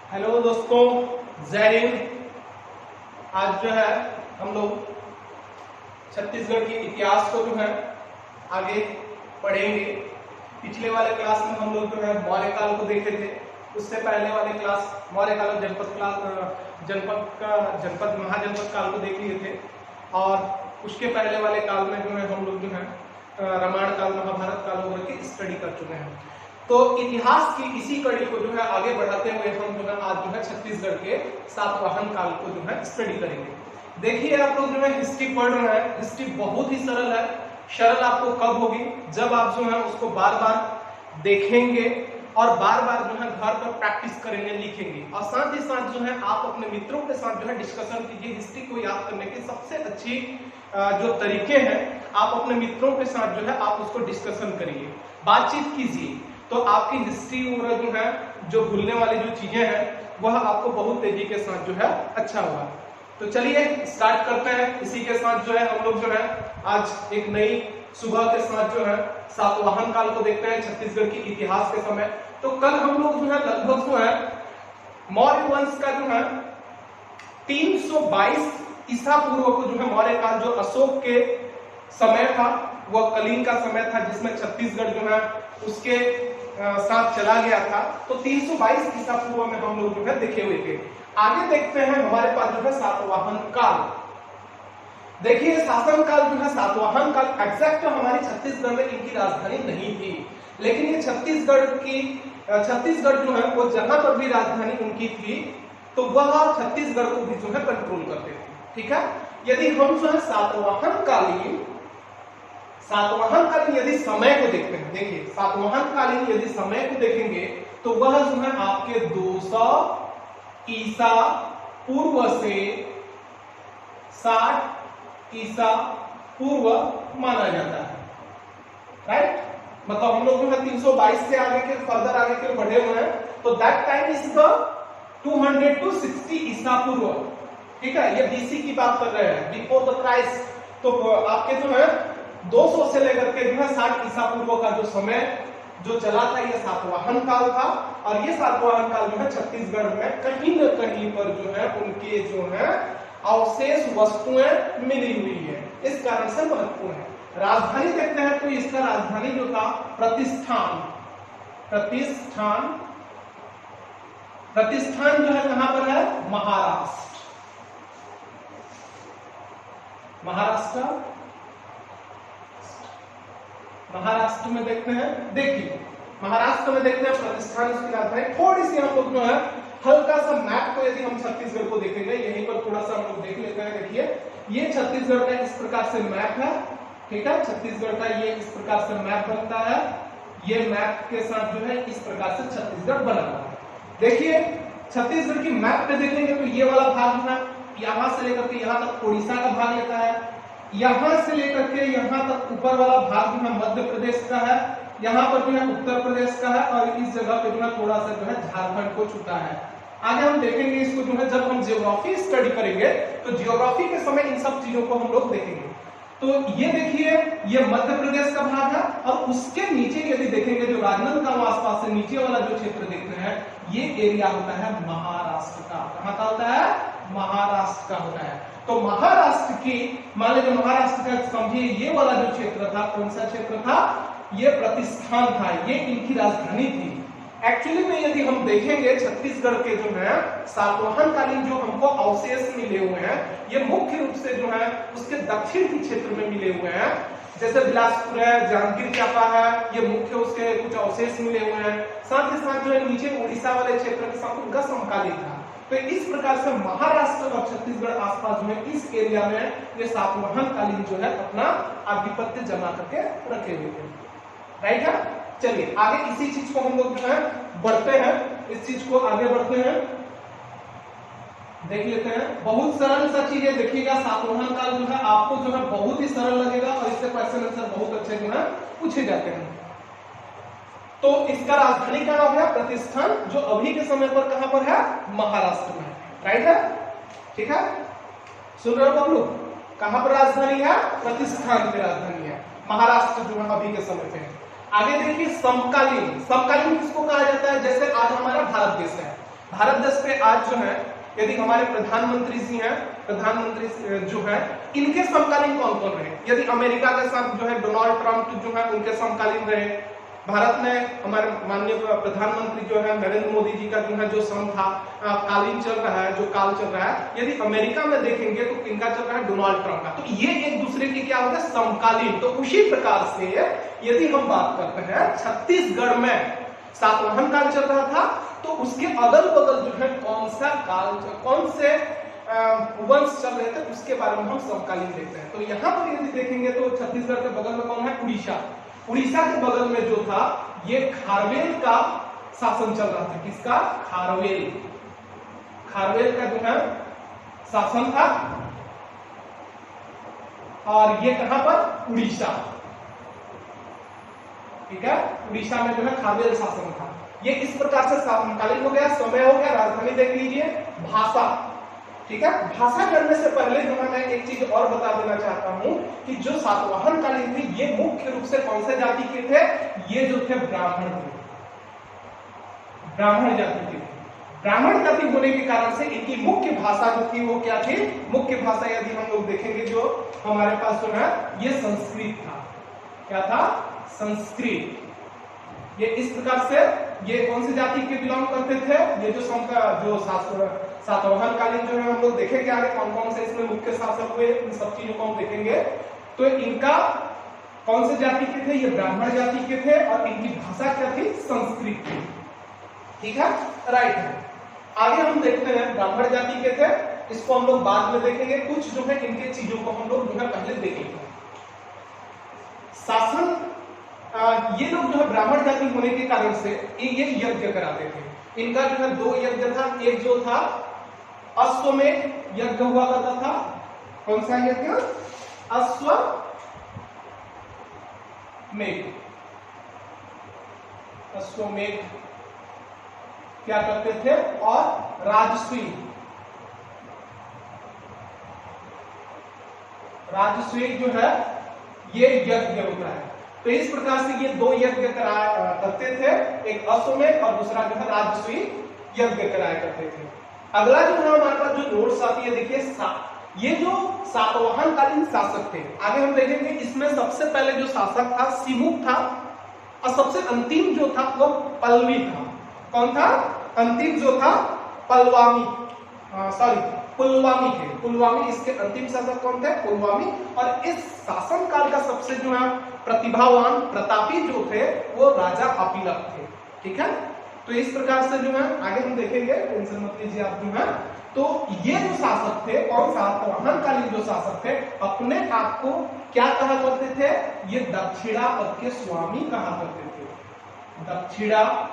Hello दोस्तों, जय हिंद। आज जो है हम लोग छत्तीसगढ़ के इतिहास को जो है आगे पढ़ेंगे। पिछले वाले क्लास में हम लोग जो है मौर्य काल को देखे थे। उससे पहले वाले क्लास मौर्य काल और जनपद महाजनपद काल को देख लिए थे, और उसके पहले वाले काल में जो है हम लोग जो है रामायण काल, महाभारत काल वगैरह की स्टडी कर चुके हैं। तो इतिहास की इसी कड़ी को जो है आगे बढ़ाते हुए हम जो है आज जो है छत्तीसगढ़ के सातवाहन काल को जो है स्टडी करेंगे। देखिए, आप लोग जो है हिस्ट्री पढ़ रहे हैं। हिस्ट्री बहुत ही सरल है। सरल आपको कब होगी? जब आप जो है उसको बार बार देखेंगे और बार बार जो है घर पर प्रैक्टिस करेंगे, लिखेंगे, और साथ ही साथ जो है आप अपने मित्रों के साथ जो है डिस्कशन कीजिए। हिस्ट्री को याद करने की सबसे अच्छी जो तरीके हैं, आप अपने मित्रों के साथ जो है आप उसको डिस्कशन करिए, बातचीत कीजिए, तो आपकी हिस्ट्री वगैरह जो है, जो भूलने वाली जो चीजें हैं, वह आपको बहुत तेजी के साथ जो है अच्छा होगा। तो चलिए स्टार्ट करते हैं। इसी के साथ जो है हम लोग जो है आज एक नई सुबह के साथ जो है सातवाहन काल को देखते हैं, छत्तीसगढ़ की इतिहास के समय। तो कल हम लोग जो है लगभग जो है मौर्य वंश का जो है 322 ईसा पूर्व को जो है मौर्य काल, जो अशोक के समय था, वह कलीन का समय था, जिसमें छत्तीसगढ़ जो है उसके साथ चला गया था। तो 322 ईसा पूर्व में हम लोग जो है देखे हुए थे। आगे देखते हैं हमारे पास जो है सातवाहन काल। देखिए, शासन काल जो है सातवाहन काल एग्जैक्ट हमारी छत्तीसगढ़ में इनकी राजधानी नहीं थी, लेकिन ये छत्तीसगढ़ जो है वो जहां पर भी राजधानी उनकी थी, तो वह छत्तीसगढ़ को भी जो है कंट्रोल करते थे। ठीक है, यदि हम जो है सातवाहन कालीन यदि समय को देखते हैं, देखिए सातवाहन कालीन यदि समय को देखेंगे तो वह जो है आपके 200 ईसा पूर्व से 60 ईसा पूर्व माना जाता है। राइट, मतलब हम लोग जो है 322 से आगे के फर्दर आगे के बढ़े हुए हैं, तो that time is the 200 to 60 ईसा पूर्व। ठीक है, ये बीसी की बात कर रहे हैं, बिफोर द क्राइस्ट। तो आपके जो है 200 से लेकर के जो है 60 ईसा पूर्व का जो समय जो चला था, ये सातवाहन काल था। और ये सातवाहन काल जो है छत्तीसगढ़ में कहीं न कहीं पर जो है उनके जो है अवशेष वस्तुएं मिली हुई है, इस कारण से महत्वपूर्ण है। राजधानी देखते हैं, तो इसका राजधानी जो था प्रतिष्ठान जो है कहां पर है? महाराष्ट्र में देखते हैं। देखिए, महाराष्ट्र में देखते हैं प्रतिष्ठान इसकी राजधानी। थोड़ी सी हम लोग जो है हल्का सा मैप को यदि हम छत्तीसगढ़ को देखेंगे, यहीं पर थोड़ा सा हम लोग देख लेते हैं। देखिए, ये छत्तीसगढ़ का इस प्रकार से मैप है। ठीक है, छत्तीसगढ़ का ये इस प्रकार से मैप बनता है। ये मैप के साथ जो है इस प्रकार से छत्तीसगढ़ बना हुआ है। देखिए, छत्तीसगढ़ की मैप पे देखेंगे तो ये वाला भाग जो है यहां से लेकर के यहां तक उड़ीसा का भाग लेता है, यहां से लेकर के यहां तक ऊपर वाला भाग जो है मध्य प्रदेश का है, यहाँ पर जो है उत्तर प्रदेश का है, और इस जगह पे जो है थोड़ा सा जो है झारखंड को छूता है। आगे हम देखेंगे इसको जो है, जब हम जियोग्राफी स्टडी करेंगे तो जियोग्राफी के समय इन सब चीजों को हम लोग देखेंगे। तो ये देखिए, ये मध्य प्रदेश का भाग है, और उसके नीचे यदि देखेंगे जो राजनांदगांव आसपास से नीचे वाला जो क्षेत्र देखते हैं, ये एरिया होता है महाराष्ट्र का। कहां का होता है? महाराष्ट्र का होता है। तो महाराष्ट्र की, मान लीजिए महाराष्ट्र का समझिए ये वाला जो क्षेत्र था, कौन सा क्षेत्र था? ये प्रतिष्ठान था, ये इनकी राजधानी थी। एक्चुअली में यदि हम देखेंगे छत्तीसगढ़ के जो है सातवाहन कालीन जो हमको अवशेष मिले हुए हैं, ये मुख्य रूप से जो है उसके दक्षिण के क्षेत्र में मिले हुए हैं। जैसे बिलासपुर है, जांजगीर चांपा है, ये मुख्य उसके कुछ अवशेष मिले हुए हैं। साथ ही साथ जो है नीचे उड़ीसा वाले क्षेत्र के साथ उनका समकालीन था। तो इस प्रकार से महाराष्ट्र और छत्तीसगढ़ आसपास जो है इस एरिया में ये सातवाहन कालीन जो है अपना आधिपत्य जमा करके रखे हुए थे। राइट है, चलिए आगे इसी चीज को हम लोग जो है बढ़ते हैं, इस चीज को आगे बढ़ते हैं, देख लेते हैं। बहुत सरल सा चीज है, देखिएगा सातवाहन काल जो है आपको जो है बहुत ही सरल लगेगा, और इससे क्वेश्चन आंसर बहुत अच्छे जो है पूछे जाते हैं। तो इसका राजधानी कहां हो गया? प्रतिष्ठान, जो अभी के समय पर कहां पर है? महाराष्ट्र में। राइट है, ठीक है, सुन रहे हो आप लोग? कहां पर राजधानी है? प्रतिष्ठान की राजधानी है, महाराष्ट्र जो है अभी के समय पे है। आगे देखिए समकालीन। समकालीन किसको कहा जाता है? जैसे आज हमारा भारत देश है, भारत देश पे आज जो है यदि हमारे प्रधानमंत्री जी हैं, प्रधानमंत्री जो है इनके समकालीन कौन कौन रहे? यदि अमेरिका के साथ जो है डोनाल्ड ट्रंप जो है उनके समकालीन रहे। भारत में हमारे माननीय प्रधानमंत्री जो है नरेंद्र मोदी जी का जो है जो सम था कालीन चल रहा है, जो काल चल रहा है। यदि अमेरिका में देखेंगे तो किनका चल रहा है? डोनाल्ड ट्रंप का। तो ये एक दूसरे के क्या होगा? समकालीन। तो उसी प्रकार से यदि हम बात करते हैं छत्तीसगढ़ में सातवाहन काल चल रहा था, तो उसके अगल बगल जो है कौन सा काल, कौन से वंश चल रहे थे उसके बारे में हम समकालीन देखते हैं। तो यहाँ पर यदि देखेंगे तो छत्तीसगढ़ के बगल में कौन है? उड़ीसा। उड़ीसा के बगल में जो था ये खारवेल का शासन चल रहा था। किसका? खारवेल। खारवेल का जो है शासन था, और ये कहां पर? उड़ीसा। ठीक है, उड़ीसा में जो है खारवेल शासन था। ये इस प्रकार से समकालीन हो गया, समय हो गया। राजधानी देख लीजिए, भाषा। ठीक है, भाषा करने से पहले जो मैं एक चीज और बता देना चाहता हूं कि जो सातवाहन कालीन थे ये मुख्य रूप से कौन से जाति के थे? ये जो थे ब्राह्मण थे, ब्राह्मण जाति के थे। ब्राह्मण जाति होने के कारण से इनकी मुख्य भाषा जो थी वो क्या थी? मुख्य भाषा यदि हम लोग देखेंगे जो हमारे पास जो है ये संस्कृत था। क्या था? संस्कृत। ये इस प्रकार से ये कौन सी जाति के बिलोंग करते थे? ये जो सातवाहन कालीन जो है हम लोग देखेंगे आगे कौन कौन से इसमें मुख्य शासक हुए, इन सब चीजों को हम देखेंगे। तो इनका कौन से जाति के थे? ये ब्राह्मण जाति के थे, और इनकी भाषा क्या थी? संस्कृत थी। ठीक है, राइट है। आगे हम देखते हैं ब्राह्मण जाति के थे, इसको हम लोग बाद में देखेंगे। कुछ जो है इनके चीजों को हम लोग जो है पहले देखेंगे। शासन ये लोग जो है ब्राह्मण जाति होने के कारण से ये यज्ञ कराते थे। इनका जो है दो यज्ञ था। एक जो था अश्वमेध यज्ञ हुआ करता था। कौन सा यज्ञ? अश्वमेध। अश्वमेध क्या करते थे? और राजसूय, राजसूय जो है ये यज्ञ होता है। तो इस प्रकार से ये दो यज्ञ करते थे, एक अश्वमेध और दूसरा जो है राजसूय यज्ञ कराया करते थे। अगला जो है हमारे पास जो नोट्स आती है, देखिए ये जो सातवाहन कालीन शासक थे, आगे हम देखेंगे इसमें सबसे पहले जो शासक था सिमुक था, और सबसे अंतिम जो था वो पल्लवी था। कौन था? अंतिम जो था पुलवामी थे। पुलवामी इसके अंतिम शासक कौन थे? पुलवामी। और इस शासन काल का सबसे जो है प्रतिभावान प्रतापी जो थे वो राजा अपिलक थे। ठीक है, तो इस प्रकार से जो है आगे हम देखेंगे, टेंशन मत लीजिए आप जो है। तो ये जो शासक थे और सातवाहन कालीन जो शासक थे अपने आप को क्या कहा करते थे? ये दक्षिणापथ के स्वामी कहा करते थे। दक्षिणापथ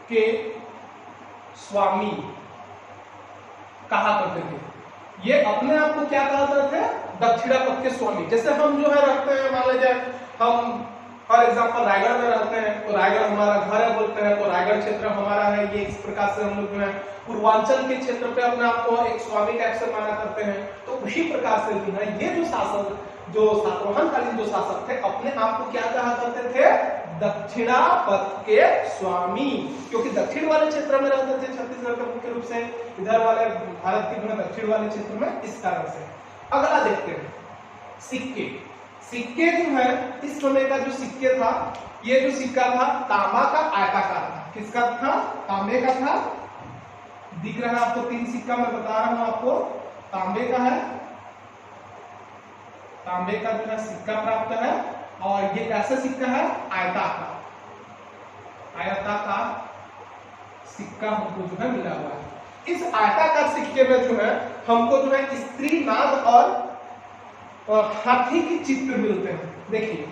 के स्वामी कहा करते थे। ये अपने आप को क्या कहा करते थे? दक्षिणापथ के स्वामी। जैसे हम जो है रखते हैं, मान लीजिए हम फॉर एग्जाम्पल रायगढ़ में रहते हैं, तो रायगढ़ हमारा घर है बोलते हैं, तो रायगढ़ क्षेत्र हमारा है। ये इस प्रकार से हम लोग जो है पूर्वांचल के क्षेत्र पे अपने आप को एक स्वामी टाइप से माना करते हैं। तो उसी प्रकार से जो है ये जो शासक, जो सातवाहन कालीन जो शासक थे अपने आप को क्या कहा करते थे? दक्षिणापथ के स्वामी। क्योंकि दक्षिण वाले क्षेत्र में रहते थे छत्तीसगढ़ के मुख्य रूप से, इधर वाले भारत के दक्षिण वाले क्षेत्र में, इस कारण से। अगला देखते हैं सिक्के। सिक्के जो है इस समय का जो सिक्के था, ये जो सिक्का था तांबा का आयताकार था। किसका था? तांबे का था। दिख रहा है आपको? तीन सिक्का मैं बता रहा हूं आपको, तांबे का है, तांबे का जो है सिक्का प्राप्त है। और ये कैसा सिक्का है? आयताकार, आयताकार सिक्का हमको जो है मिला हुआ है। इस आयताकार सिक्के में जो है हमको जो है स्त्री, नाग और हाथी के चित्र मिलते हैं। देखिए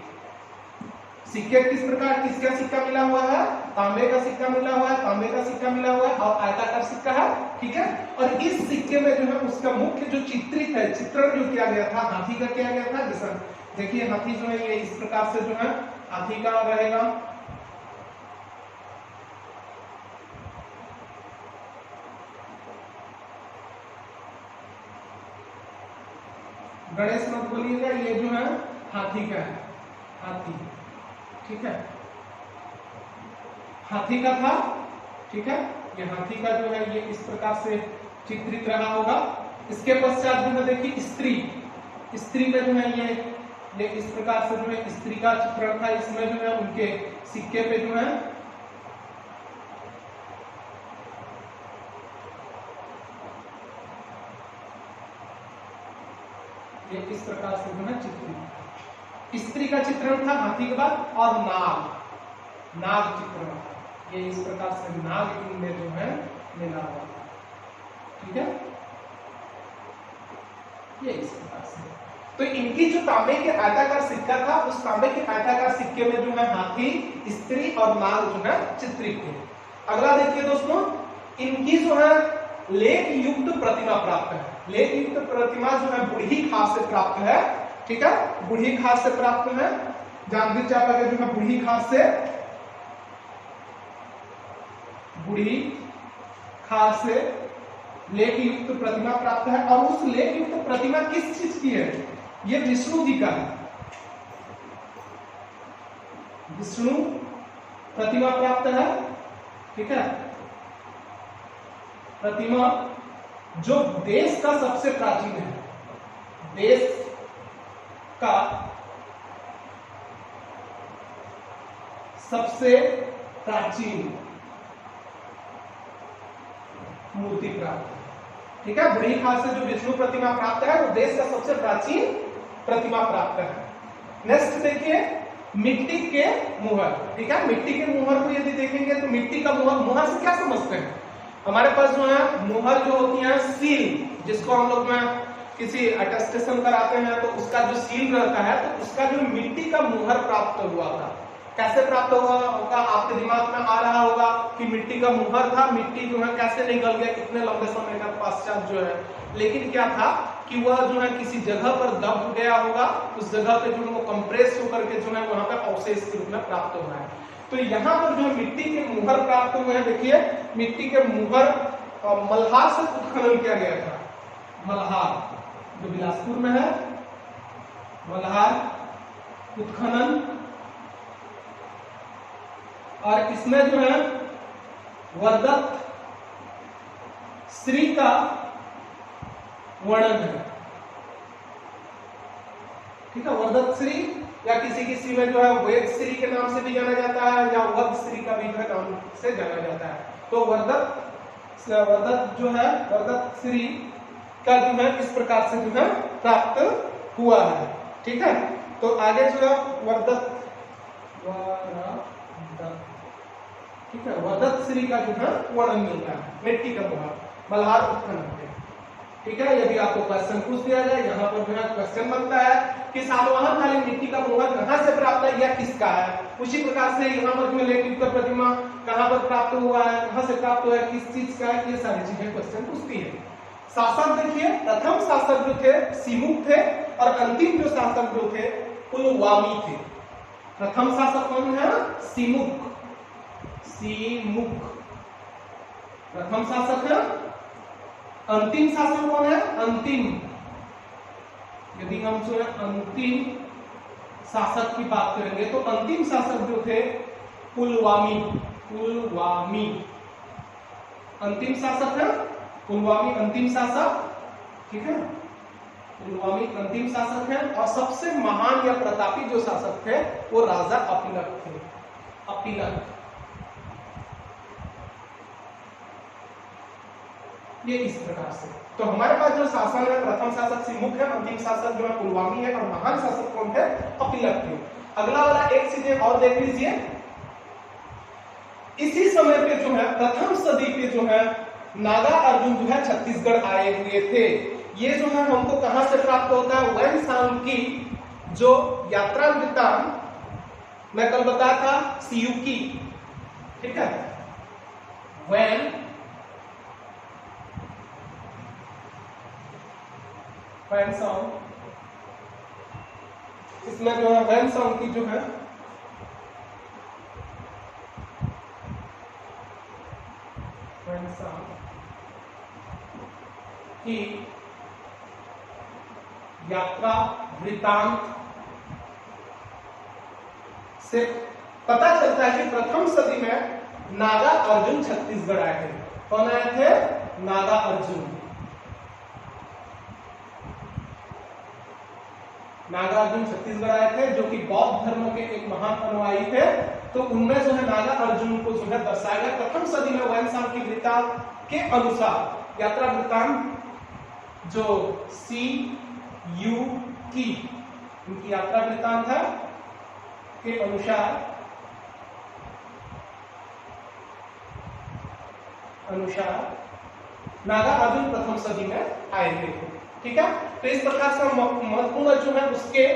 सिक्के किस प्रकार, किसका सिक्का मिला हुआ है? तांबे का सिक्का मिला हुआ है, तांबे का सिक्का मिला हुआ है और आयताकार सिक्का है। ठीक है, और इस सिक्के में जो है उसका मुख्य जो चित्रित है, चित्रण जो किया गया था हाथी का किया गया था। जैसा देखिए हाथी जो है ये इस प्रकार से जो है हाथी का रहेगा। गणेश मत बोलिएगा, ये जो है हाथी का है, हाथी। ठीक है, हाथी का था, ठीक है। ये हाथी का जो है ये इस प्रकार से चित्रित रहा होगा। इसके पश्चात जो है देखिए स्त्री, स्त्री का जो है ये इस प्रकार से जो है स्त्री का चित्रण था। इसमें जो है उनके सिक्के पे जो है ये इस प्रकार से जो है चित्रित, स्त्री का चित्रण था हाथी के बाद, और नाग, नाग चित्रण था। ये इस प्रकार से नाग इनमें जो है मिला हुआ था, ठीक है। ये इस प्रकार से, तो इनकी जो तांबे के आयताकार सिक्का था, उस तांबे के आयताकार सिक्के में जो है हाथी, स्त्री और नाग जो है चित्रित थे। अगला देखिए दोस्तों, इनकी जो है लेख युक्त प्रतिमा प्राप्त है। लेख युक्त प्रतिमा जो है बूढ़ी खास से प्राप्त है, ठीक है, बूढ़ी खास से प्राप्त है। जांजगीर चांपा के जो है बूढ़ी खास से, बूढ़ी खास से लेख युक्त प्रतिमा प्राप्त है। और उस लेख युक्त प्रतिमा किस चीज की है? ये विष्णु जी का है, विष्णु प्रतिमा प्राप्त है, ठीक है। प्रतिमा जो देश का सबसे प्राचीन है, देश का सबसे प्राचीन मूर्ति प्राप्त है, ठीक है। बूढ़ी खास से जो विष्णु प्रतिमा प्राप्त है वो देश का सबसे प्राचीन प्रतिमा प्राप्त है। नेक्स्ट देखिए, मिट्टी के मुहर, ठीक है। मिट्टी के मुहर को यदि देखेंगे तो मिट्टी का मुहर, मुहर से क्या समझते हैं? हमारे पास जो है मुहर जो होती है सील, जिसको हम लोग में किसी अटेस्टेशन कराते हैं तो उसका जो सील रहता है, तो उसका जो मिट्टी का मुहर प्राप्त हुआ था। कैसे प्राप्त हुआ होगा? आपके दिमाग में आ रहा होगा कि मिट्टी का मुहर था, मिट्टी जो है कैसे निकल गया कितने लंबे समय का पश्चात जो है। लेकिन क्या था कि वह जो है किसी जगह पर दब गया होगा, उस जगह पे जो वो कंप्रेस होकर के जो है वहां पे अवशेष के रूप में प्राप्त हुआ है। तो यहाँ पर जो मिट्टी के मुहर प्राप्त हुए हैं, देखिए मिट्टी के मुहर मल्हार से उत्खनन किया गया था। मल्हार जो बिलासपुर में है, मल्हार उत्खनन, और इसमें जो है वरदत्त श्री का वर्णन है, ठीक है। वरदत्त श्री या किसी किसी में जो है वेद श्री के नाम से भी जाना जाता है, या वध श्री का भी नाम से जाना जाता है। तो वरदत्त जो है वरदत्त श्री का जो है इस प्रकार से जो है प्राप्त हुआ है, ठीक है। तो आगे जो है वरदत्त, ठीक है, वरदत्त श्री का जो है वर्णन मिलता है, मिट्टी का मुहर मल्हार उत्खनन है, ठीक है। यदि आपको क्वेश्चन पूछ दिया जाए, यहाँ पर जो है क्वेश्चन बनता है कि सातवाहन कालीन मिट्टी का मुहर कहां से प्राप्त है या किसका है। उसी प्रकार से यहाँ पर जो लेख युक्त प्रतिमा कहां पर प्राप्त हुआ है, कहां से प्राप्त हुआ है, किस चीज का है, ये सारी चीजें क्वेश्चन पूछती है। शासक देखिए, प्रथम शासक जो थे सीमुख थे, और अंतिम जो शासक जो थे पुलवामी थे। प्रथम शासक कौन है? सीमुख, सीमुख प्रथम शासक है। अंतिम शासक कौन है? अंतिम, यदि हम जो है अंतिम शासक की बात करेंगे तो अंतिम शासक जो थे पुलवामी, पुलवामी अंतिम शासक है। पुलवामी अंतिम शासक, ठीक है, पुलवामी अंतिम शासक है। और सबसे महान या प्रतापी जो शासक थे वो राजा अपिलक थे, अपिलक। ये इस प्रकार से, तो हमारे पास जो शासन है, प्रथम शासक सीमुख है, अंतिम शासक जो है पुलवामी है, और महान शासक कौन थे? अपिलक थे। अगला वाला एक चीजें और देख लीजिए, इसी समय पे जो है प्रथम सदी पे जो है नागा अर्जुन जो है छत्तीसगढ़ आए हुए थे। ये जो है हमको कहां से प्राप्त होता है? वैनसांग की जो यात्रा वृत्तांत मैं कल बताया था, सीयूकी, ठीक है, वैनसांग, इसमें जो है वैनसांग की जो है वैनसांग की यात्रा वृत्तांत से पता चलता है कि प्रथम सदी में नागा अर्जुन छत्तीसगढ़ आए थे। कौन आए थे? नागा अर्जुन। नागा अर्जुन छत्तीसगढ़ आए थे, जो कि बौद्ध धर्म के एक महान अनुयायी थे। तो उनमें जो है नागा अर्जुन को जो है दर्शाया गया। प्रथम सदी में वैनसांग की वृत्तांत के अनुसार यात्रा वृत्तांत जो सी यू की उनकी यात्रा वृत्तांत है के अनुसार नागा अर्जुन प्रथम सदी में आए थे। ठीक है, तो इस प्रकार से हम महत्वपूर्ण जो है उसके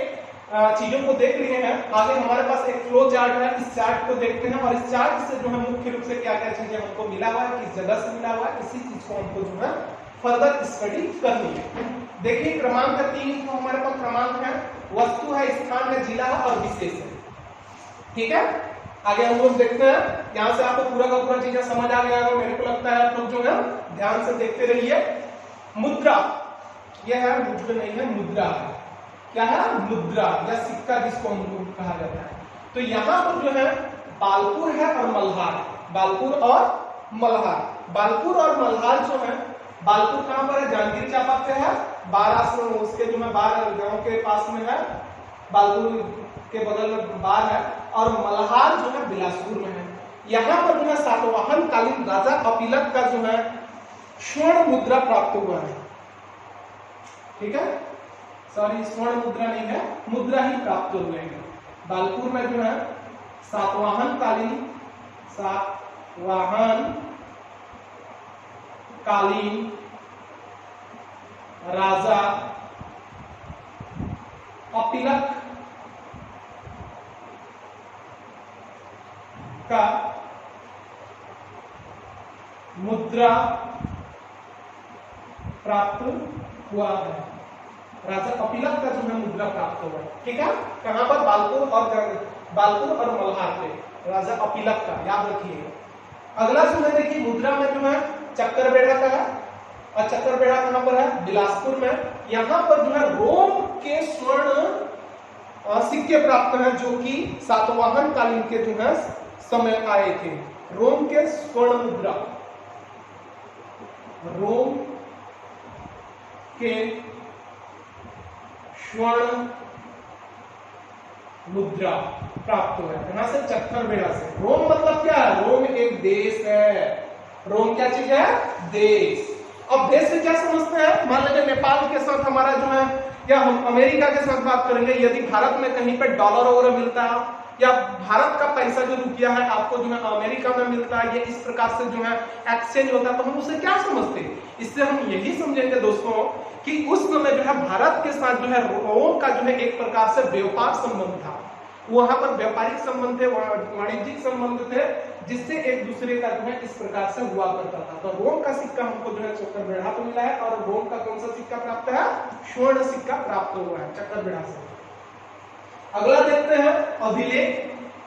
चीजों को देख लिए हैं। आगे हमारे पास एक फ्लो चार्ट है, इस चार्ट को देखते हैं और इस चार्ट से जो है मुख्य रूप से क्या क्या चीजें हमको मिला हुआ है, किस जगह से मिला हुआ है, इसी चीज को हमको जो है फर्दर स्टडी करनी है। देखिए क्रमांक 3 तो हमारे पास क्रमांक है, वस्तु है, स्थान है, जिला है और विशेष है। ठीक है, आगे हम लोग देखते हैं। यहाँ से आपको पूरा का पूरा चीजें समझ आ गया होगा, मेरे को लगता है आप लोग जो है ध्यान से देखते रहिए। मुद्रा, यह है मुद्रा नहीं है, मुद्रा है। क्या है? मुद्रा या सिक्का जिसको हम लोग कहा जाता है। तो यहाँ पर जो है बालपुर है और मल्हार, बालपुर और मल्हार। बालपुर और मल्हार जो है, बालपुर कहाँ पर है? जांजगीर चांपा पे है, बारह उसके जो है 12 गांव के पास में है, बालपुर के बगल में बार है, और मल्हार जो है बिलासपुर में है। यहाँ पर जो है सातवाहन कालीन राजा कपिलक का जो है स्वर्ण मुद्रा प्राप्त हुआ है। ठीक है, सॉरी स्वर्ण मुद्रा नहीं है, मुद्रा ही प्राप्त हुए हैं। बालपुर में जो है सातवाहन कालीन राजा कपिलक का मुद्रा प्राप्त हुआ है। राजा कपिलक का जो है मुद्रा प्राप्त हुआ है। ठीक है, कहां पर? बालपुर और मल्हार पे राजा कपिलक का, याद रखिए। अगला जो है देखिए मुद्रा में जो है चक्करबेड़ा का है, और चक्करबेड़ा कहां पर है? बिलासपुर में। यहाँ पर जो है रोम के स्वर्ण सिक्के प्राप्त हैं, जो कि सातवाहन कालीन के जो है समय आए थे। रोम के स्वर्ण मुद्रा, रोम के स्वर्ण मुद्रा प्राप्त हुआ है। कहां से? चक्करबेड़ा से। रोम मतलब क्या है? रोम एक देश है। रोम क्या चीज है? देश। अब देश से क्या समझते हैं? मान लीजिए नेपाल के साथ हमारा जो है, या हम अमेरिका के साथ बात करेंगे, यदि भारत में कहीं पे डॉलर वगैरह मिलता है, या भारत का पैसा जो रुपया है आपको जो है अमेरिका में मिलता है, ये इस प्रकार से जो है एक्सचेंज होता है, तो हम उसे क्या समझते हैं? इससे हम यही समझेंगे दोस्तों कि उस समय जो है भारत के साथ जो है रोम का जो है एक प्रकार से व्यापार संबंध था। वहां पर व्यापारिक संबंध थे, वाणिज्यिक संबंध थे, जिससे एक दूसरे का जो है इस प्रकार से हुआ करता था। तो रोम का सिक्का हमको जो है चक्करबेड़ा पे मिला है, और रोम का कौन सा सिक्का प्राप्त है? स्वर्ण सिक्का प्राप्त हुआ है चक्करबेड़ा से। अगला देखते हैं अभिलेख।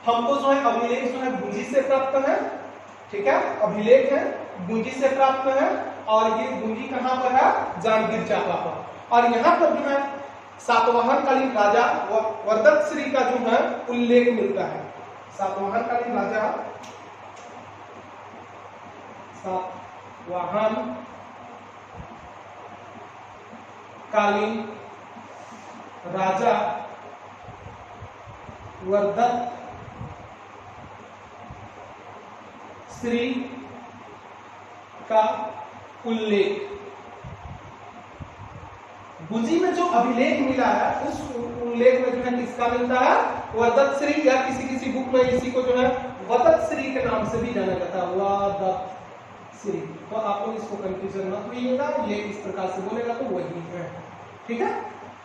हमको जो है अभिलेख जो है गुंजी से प्राप्त है। ठीक है, अभिलेख है गुंजी से प्राप्त है, और ये गुंजी कहां पर है? जांजगीर चांपा पर। और यहाँ पर जो है सातवाहन कालीन राजा वरदश्री का जो है उल्लेख मिलता है। सातवाहन कालीन राजा, सातवाहन कालीन राजा वर्धत श्री का उल्लेख। गुंजी में जो अभिलेख मिला है, उस उल्लेख में जो है किसका मिलता है? वर्धत श्री, या किसी बुक में इसी को जो है वदत श्री के नाम से भी जाना जाता है, वदत श्री। तो आप लोग इसको कंफ्यूजन मत होइएगा, ये इस प्रकार से बोलेगा तो वही है। ठीक है,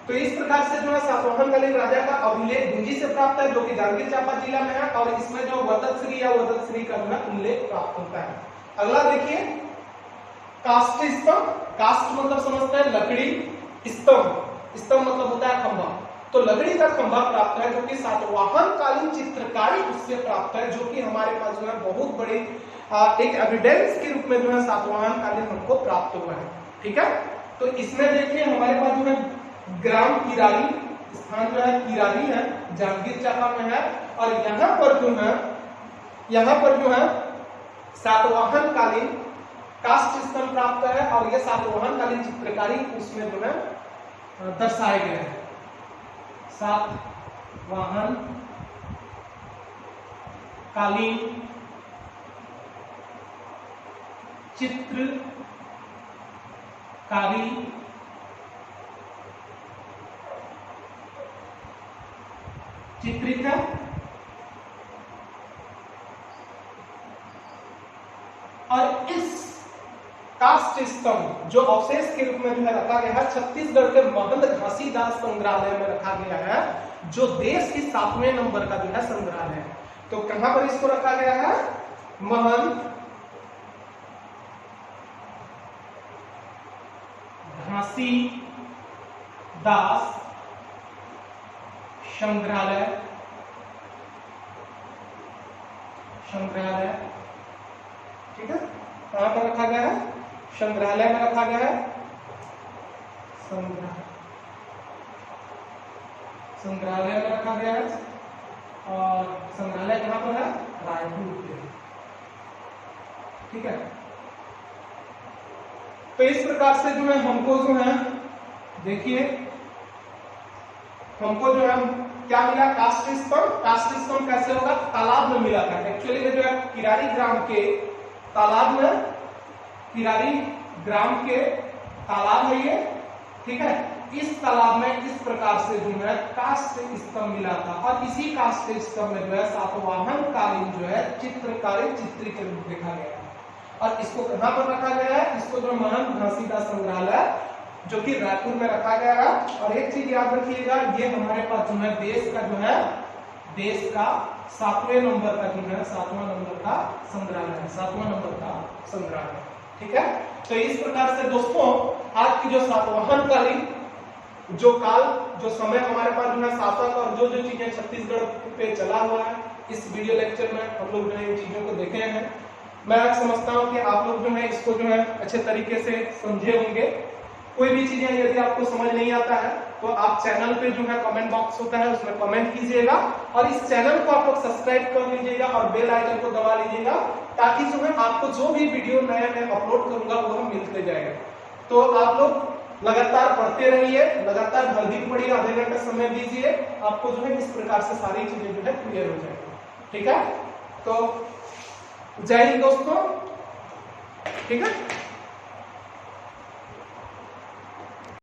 तो इस प्रकार से जो है सातवाहन कालीन राजा का अभिलेख गुंजी से प्राप्त है, जो कि जांजगीर चांपा जिला में है, और इसमें जो वदतश्री या वदतश्री का जो है उल्लेख प्राप्त होता है। अगला देखिए काष्ठ स्तंभ। काष्ठ मतलब समझते हैं लकड़ी, स्तंभ, स्तंभ मतलब होता है खंभा। तो लकड़ी का खंभा प्राप्त है, जो कि सातवाहन कालीन चित्रकारी उससे प्राप्त है, जो कि हमारे पास जो है बहुत बड़ी एक एविडेंस के रूप में जो है सातवाहन कालीन हमको प्राप्त हुआ है। ठीक है, तो इसमें देखिए हमारे पास जो है ग्राम किरारी, स्थान जो है किरारी है, जांजगीर चांपा में है, और यहाँ पर जो है सातवाहन कालीन कास्ट स्तंभ प्राप्त है और ये सातवाहन कालीन चित्रकारी उसमें जो है दर्शाए गए हैं। सातवाहन कालीन चित्रकारी चित्रित है और इस कास्ट स्तंभ जो अवशेष के रूप में जो है रखा गया है छत्तीसगढ़ के महंत घासीदास संग्रहालय में रखा गया है, जो देश की 7वें नंबर का जो है संग्रहालय है। तो कहां पर इसको रखा गया है? महंत घासीदास संग्रहालय ठीक है, कहां पर रखा गया है? संग्रहालय में रखा गया है। संग्रहालय में रखा गया है और संग्रहालय कहां पर है? रायपुर पे। ठीक है, तो इस प्रकार से जो है हमको जो है देखिए हमको जो है क्या मिला? कास्ट स्तंभ। कास्ट स्तंभ कैसे होगा? तालाब में मिला था। एक्चुअली में जो है किरारी ग्राम के तालाब में, किरारी ग्राम के तालाब है ये, ठीक है। इस तालाब में इस प्रकार से जो है कास्ट स्तंभ मिला था और इसी कास्ट स्तंभ में जो है सातवाहन कालीन जो है चित्रकारी चित्रीकरण देखा गया है। और इसको कहां पर रखा गया है? इसको जो महंत घासीदास संग्रहालय जो कि रायपुर में रखा गया है। और एक चीज याद रखिएगा, ये हमारे पास जो है देश का 7वें नंबर का जो है 7वां नंबर का संग्रहालय है, 7वां नंबर का संग्रहालय। ठीक है, तो इस प्रकार से दोस्तों आज की जो सातवाहन कालीन जो काल जो समय हमारे पास जो है शासक और जो जो चीजें छत्तीसगढ़ पे चला हुआ है, इस वीडियो लेक्चर में हम लोग जो है इन चीजों को देखे हैं। मैं समझता हूं कि आप लोग जो है इसको जो है अच्छे तरीके से समझे होंगे। कोई भी चीजें यदि आपको समझ नहीं आता है तो आप चैनल पे जो है कमेंट बॉक्स होता है उसमें कमेंट कीजिएगा और इस चैनल को आप लोग सब्सक्राइब कर लीजिएगा और बेल आइकन को दबा लीजिएगा, ताकि जो है आपको जो भी वीडियो नया मैं अपलोड करूंगा वो मिलते जाएगा। तो आप लोग लगातार पढ़ते रहिए, लगातार हल्दी पढ़िए, आधे घंटे समय दीजिए, आपको जो है इस प्रकार से सारी चीजें जो है क्लियर हो जाएगी। ठीक है, तो जय हिंद दोस्तों। ठीक है।